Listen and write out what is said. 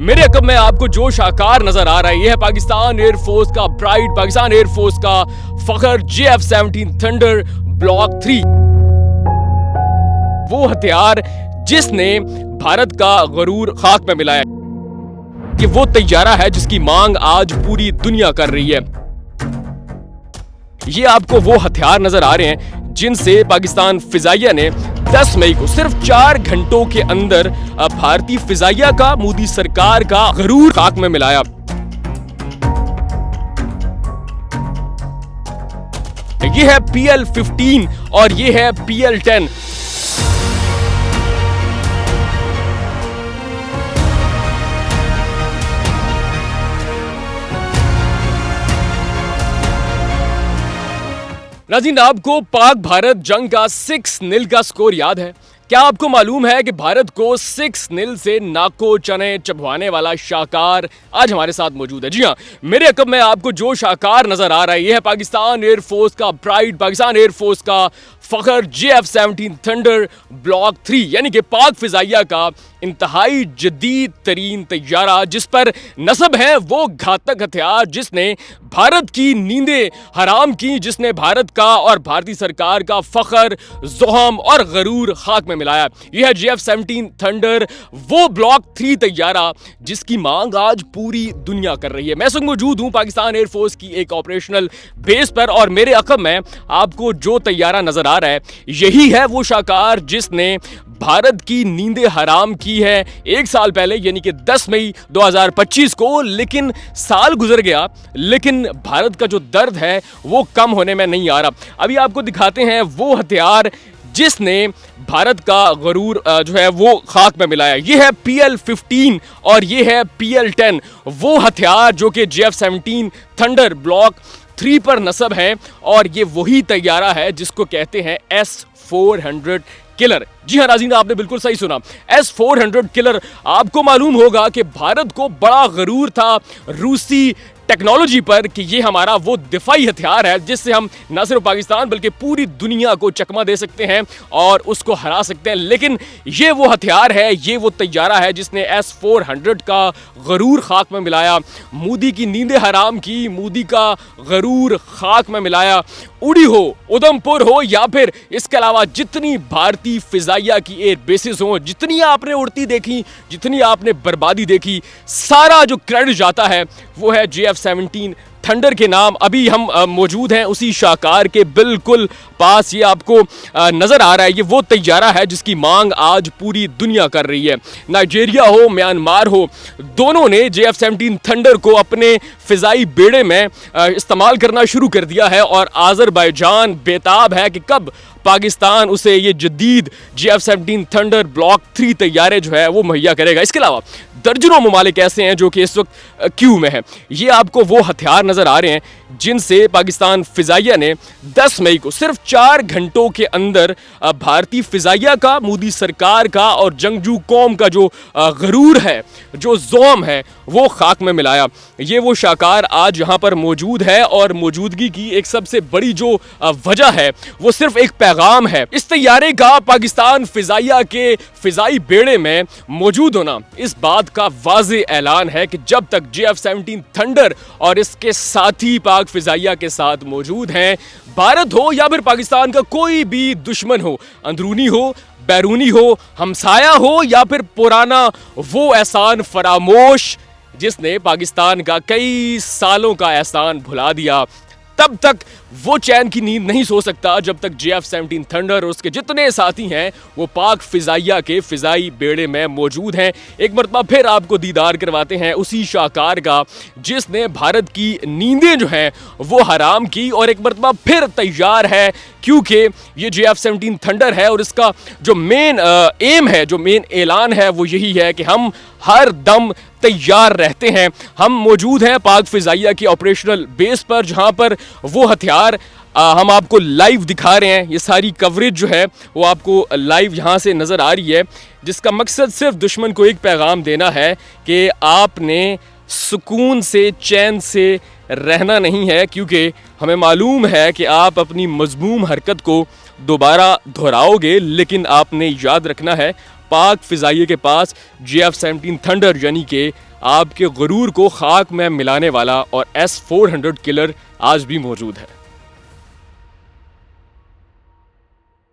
मेरे अकब में आपको जोश आकार नजर आ रहा है। यह है पाकिस्तान एयरफोर्स का प्राइड, पाकिस्तान एयरफोर्स का फखर JF-17 थंडर ब्लॉक 3। वो हथियार जिसने भारत का गरूर खाक में मिलाया। कि वो तैयारा है जिसकी मांग आज पूरी दुनिया कर रही है। ये आपको वो हथियार नजर आ रहे हैं जिनसे पाकिस्तान फिजाइया ने 10 मई को सिर्फ 4 घंटों के अंदर भारतीय फिजाइया का मोदी सरकार का गरूर खाक में मिलाया। ये है PL-15 और ये है PL-10। नाज़रीन, आपको पाक भारत जंग का 6-0 का स्कोर याद है? क्या आपको मालूम है कि भारत को 6-0 से नाको चने चबवाने वाला शाहकार आज हमारे साथ मौजूद है? जी हाँ, मेरे अकब में आपको जो शाहकार नजर आ रहा है, यह है पाकिस्तान एयरफोर्स का प्राइड, पाकिस्तान एयरफोर्स का फखर JF-17 थंडर ब्लॉक 3, यानी कि पाक फिजाइया का इंतहाई जदीद तरीन तैयारा, जिस पर नस्ब है वो घातक हथियार जिसने भारत की नींदें हराम की, जिसने भारत का और भारतीय सरकार का फखर, ज़ोहम और गरूर खाक में मिलाया। यह है JF-17 थंडर, वो ब्लॉक 3 तैयारा जिसकी मांग आज पूरी दुनिया कर रही है। मैं इस वक्त मौजूद हूं पाकिस्तान एयरफोर्स की एक ऑपरेशनल बेस पर और मेरे अकब में आपको जो तैयारा नजर आ रहा है, यही है वो शाहकार जिसने भारत की नींदें हराम की है 1 साल पहले, यानी कि 10 मई 2025 को। लेकिन साल गुजर गया, लेकिन भारत का जो दर्द है वो कम होने में नहीं आ रहा। अभी आपको दिखाते हैं वो हथियार जिसने भारत का गरूर जो है वो खाक में मिलाया। ये है PL-15 और ये है PL-10, वो हथियार जो कि JF-17 थंडर ब्लॉक 3 पर नस्ब है। और ये वही तैयारा है जिसको कहते हैं S-400 किलर। जी हाँ नाज़रीन, आपने बिल्कुल सही सुना, S-400 किलर। आपको मालूम होगा कि भारत को बड़ा गरूर था रूसी टेक्नोलॉजी पर कि ये हमारा वो दिफाई हथियार है जिससे हम न सिर्फ पाकिस्तान बल्कि पूरी दुनिया को चकमा दे सकते हैं और उसको हरा सकते हैं। लेकिन ये वो हथियार है, ये वो तैयारा है जिसने S-400 का गरूर खाक में मिलाया, मोदी की नींदें हराम की, मोदी का गरूर खाक में मिलाया। उड़ी हो, उधमपुर हो या फिर इसके अलावा जितनी भारतीय फिजाइया की एयर बेसिस हो, जितनी आपने उड़ती देखी, जितनी आपने बर्बादी देखी, सारा जो क्रेडिट जाता है वो है JF-17 थंडर के नाम। अभी हम मौजूद हैं उसी शाहकार के बिल्कुल पास। ये आपको नजर आ रहा है, ये वो तैयारा है जिसकी मांग आज पूरी दुनिया कर रही है। नाइजीरिया हो, म्यांमार हो, दोनों ने JF-17 थंडर को अपने फिजाई बेड़े में इस्तेमाल करना शुरू कर दिया है और आज़रबाईजान बेताब है कि कब पाकिस्तान उसे ये जदीद JF-17 थंडर ब्लॉक 3 तैयारे जो है वो मुहैया करेगा। इसके अलावा दर्जनों ममालिक ऐसे हैं जो कि इस वक्त क्यू में हैं। ये आपको वो हथियार नजर आ रहे हैं जिनसे पाकिस्तान फिजाइया ने 10 मई को सिर्फ 4 घंटों के अंदर भारतीय फिजाइया का, मोदी सरकार का और जंगजू कौम का जो गरूर है, जो ज़ोम है, वो खाक में मिलाया। ये वो शाहकार आज यहाँ पर मौजूद है और मौजूदगी की एक सबसे बड़ी जो वजह है वो सिर्फ एक पैगाम है। इस तैयारे का पाकिस्तान फिजाइया के फिजाई बेड़े में मौजूद होना इस बात का वाज़े ऐलान है कि जब तक JF-17 थंडर और इसके साथी पाक फिजाइया के साथ मौजूद हैं, भारत हो या फिर पाकिस्तान का कोई भी दुश्मन हो, अंदरूनी हो, बैरूनी हो, हमसाया हो या फिर पुराना वो एहसान फरामोश जिसने पाकिस्तान का कई सालों का एहसान भुला दिया, तब तक वो चैन की नींद नहीं सो सकता जब तक JF-17 थंडर और उसके जितने साथी हैं वो पाक फिजाइया के फिजाई बेड़े में मौजूद हैं। एक मरतबा फिर आपको दीदार करवाते हैं उसी शाहकार का जिसने भारत की नींदें जो हैं वो हराम की और एक मरतबा फिर तैयार है, क्योंकि ये JF-17 थंडर है और इसका जो मेन एम है, जो मेन ऐलान है वो यही है कि हम हर दम तैयार रहते हैं। हम मौजूद हैं पाक फिजाइया की ऑपरेशनल बेस पर, जहां पर वो हथियार हम आपको लाइव दिखा रहे हैं। ये सारी कवरेज जो है वो आपको लाइव यहाँ से नज़र आ रही है, जिसका मकसद सिर्फ दुश्मन को एक पैगाम देना है कि आपने सुकून से, चैन से रहना नहीं है, क्योंकि हमें मालूम है कि आप अपनी मजमूम हरकत को दोबारा दोहराओगे, लेकिन आपने याद रखना है पाक फिजाइये के पास JF-17 थंडर यानी कि आपके गुरूर को खाक में मिलाने वाला और S-400 किलर आज भी मौजूद है।